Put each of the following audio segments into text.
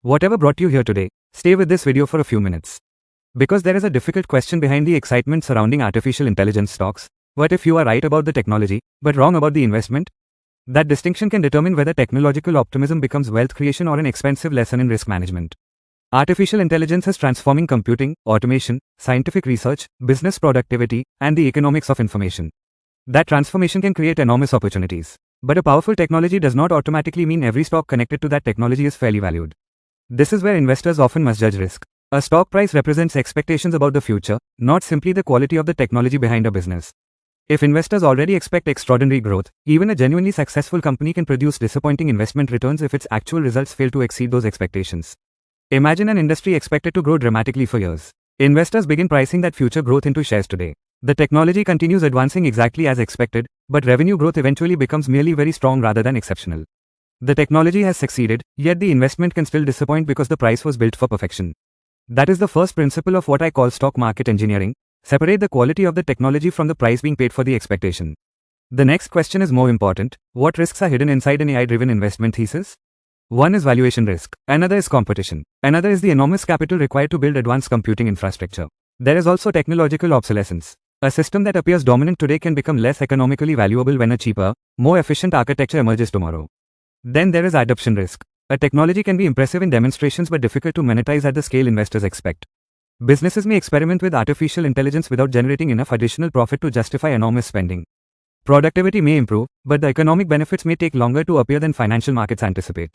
Whatever brought you here today, stay with this video for a few minutes. Because there is a difficult question behind the excitement surrounding artificial intelligence stocks. What if you are right about the technology, but wrong about the investment? That distinction can determine whether technological optimism becomes wealth creation or an expensive lesson in risk management. Artificial intelligence is transforming computing, automation, scientific research, business productivity, and the economics of information. That transformation can create enormous opportunities. But a powerful technology does not automatically mean every stock connected to that technology is fairly valued. This is where investors often misjudge risk. A stock price represents expectations about the future, not simply the quality of the technology behind a business. If investors already expect extraordinary growth, even a genuinely successful company can produce disappointing investment returns if its actual results fail to exceed those expectations. Imagine an industry expected to grow dramatically for years. Investors begin pricing that future growth into shares today. The technology continues advancing exactly as expected, but revenue growth eventually becomes merely very strong rather than exceptional. The technology has succeeded, yet the investment can still disappoint because the price was built for perfection. That is the first principle of what I call stock market engineering. Separate the quality of the technology from the price being paid for the expectation. The next question is more important. What risks are hidden inside an AI-driven investment thesis? One is valuation risk. Another is competition. Another is the enormous capital required to build advanced computing infrastructure. There is also technological obsolescence. A system that appears dominant today can become less economically valuable when a cheaper, more efficient architecture emerges tomorrow. Then there is adoption risk. A technology can be impressive in demonstrations but difficult to monetize at the scale investors expect. Businesses may experiment with artificial intelligence without generating enough additional profit to justify enormous spending. Productivity may improve, but the economic benefits may take longer to appear than financial markets anticipate.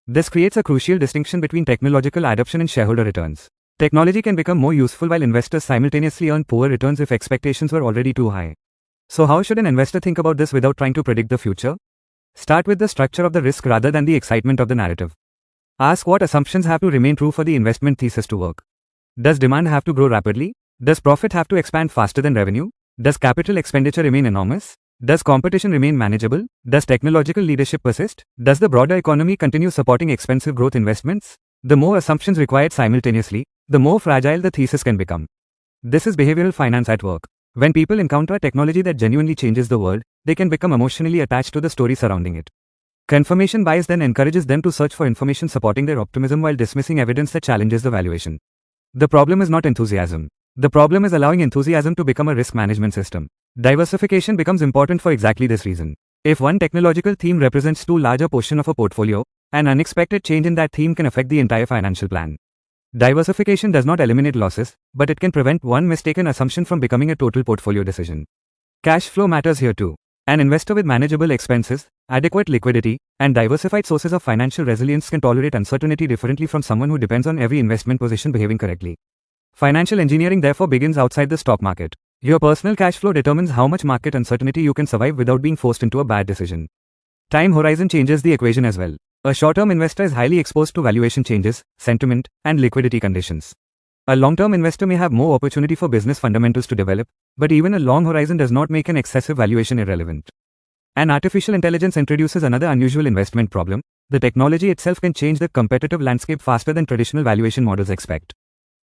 This creates a crucial distinction between technological adoption and shareholder returns. Technology can become more useful while investors simultaneously earn poor returns if expectations were already too high. So how should an investor think about this without trying to predict the future? Start with the structure of the risk rather than the excitement of the narrative. Ask what assumptions have to remain true for the investment thesis to work. Does demand have to grow rapidly? Does profit have to expand faster than revenue? Does capital expenditure remain enormous? Does competition remain manageable? Does technological leadership persist? Does the broader economy continue supporting expensive growth investments? The more assumptions required simultaneously, the more fragile the thesis can become. This is behavioral finance at work. When people encounter a technology that genuinely changes the world, they can become emotionally attached to the story surrounding it. Confirmation bias then encourages them to search for information supporting their optimism while dismissing evidence that challenges the valuation. The problem is not enthusiasm. The problem is allowing enthusiasm to become a risk management system. Diversification becomes important for exactly this reason. If one technological theme represents too large a portion of a portfolio, an unexpected change in that theme can affect the entire financial plan. Diversification does not eliminate losses, but it can prevent one mistaken assumption from becoming a total portfolio decision. Cash flow matters here too. An investor with manageable expenses, adequate liquidity, and diversified sources of financial resilience can tolerate uncertainty differently from someone who depends on every investment position behaving correctly. Financial engineering therefore begins outside the stock market. Your personal cash flow determines how much market uncertainty you can survive without being forced into a bad decision. Time horizon changes the equation as well. A short-term investor is highly exposed to valuation changes, sentiment, and liquidity conditions. A long-term investor may have more opportunity for business fundamentals to develop, but even a long horizon does not make an excessive valuation irrelevant. And artificial intelligence introduces another unusual investment problem. The technology itself can change the competitive landscape faster than traditional valuation models expect.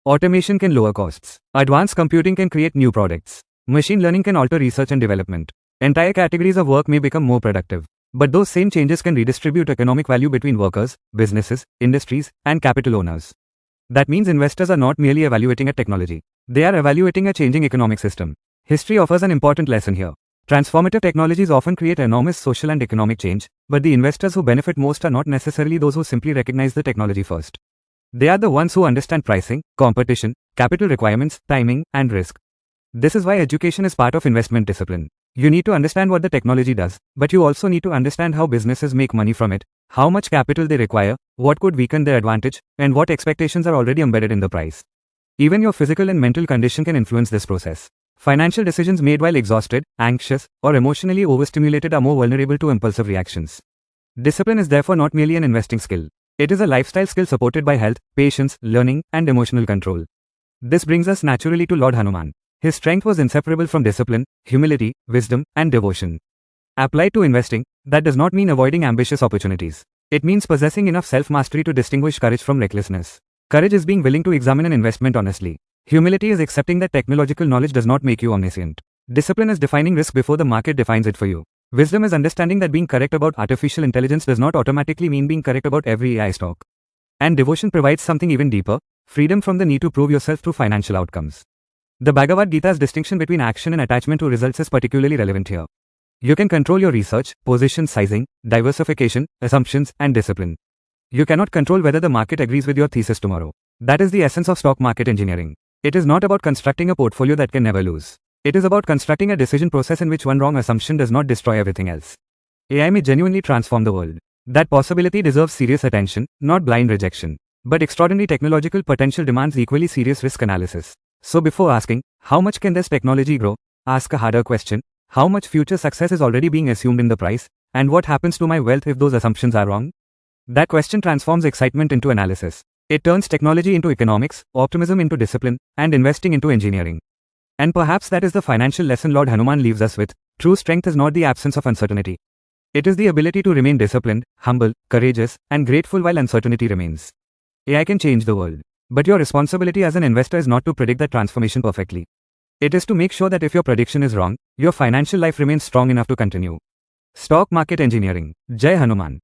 Automation can lower costs. Advanced computing can create new products. Machine learning can alter research and development. Entire categories of work may become more productive. But those same changes can redistribute economic value between workers, businesses, industries, and capital owners. That means investors are not merely evaluating a technology. They are evaluating a changing economic system. History offers an important lesson here. Transformative technologies often create enormous social and economic change, but the investors who benefit most are not necessarily those who simply recognize the technology first. They are the ones who understand pricing, competition, capital requirements, timing, and risk. This is why education is part of investment discipline. You need to understand what the technology does, but you also need to understand how businesses make money from it, how much capital they require, what could weaken their advantage, and what expectations are already embedded in the price. Even your physical and mental condition can influence this process. Financial decisions made while exhausted, anxious, or emotionally overstimulated are more vulnerable to impulsive reactions. Discipline is therefore not merely an investing skill. It is a lifestyle skill supported by health, patience, learning, and emotional control. This brings us naturally to Lord Hanuman. His strength was inseparable from discipline, humility, wisdom, and devotion. Applied to investing, that does not mean avoiding ambitious opportunities. It means possessing enough self-mastery to distinguish courage from recklessness. Courage is being willing to examine an investment honestly. Humility is accepting that technological knowledge does not make you omniscient. Discipline is defining risk before the market defines it for you. Wisdom is understanding that being correct about artificial intelligence does not automatically mean being correct about every AI stock. And devotion provides something even deeper, freedom from the need to prove yourself through financial outcomes. The Bhagavad Gita's distinction between action and attachment to results is particularly relevant here. You can control your research, position sizing, diversification, assumptions, and discipline. You cannot control whether the market agrees with your thesis tomorrow. That is the essence of stock market engineering. It is not about constructing a portfolio that can never lose. It is about constructing a decision process in which one wrong assumption does not destroy everything else. AI may genuinely transform the world. That possibility deserves serious attention, not blind rejection. But extraordinary technological potential demands equally serious risk analysis. So before asking, how much can this technology grow? Ask a harder question. How much future success is already being assumed in the price? And what happens to my wealth if those assumptions are wrong? That question transforms excitement into analysis. It turns technology into economics, optimism into discipline, and investing into engineering. And perhaps that is the financial lesson Lord Hanuman leaves us with. True strength is not the absence of uncertainty. It is the ability to remain disciplined, humble, courageous, and grateful while uncertainty remains. AI can change the world. But your responsibility as an investor is not to predict that transformation perfectly. It is to make sure that if your prediction is wrong, your financial life remains strong enough to continue. Stock market engineering. Jai Hanuman.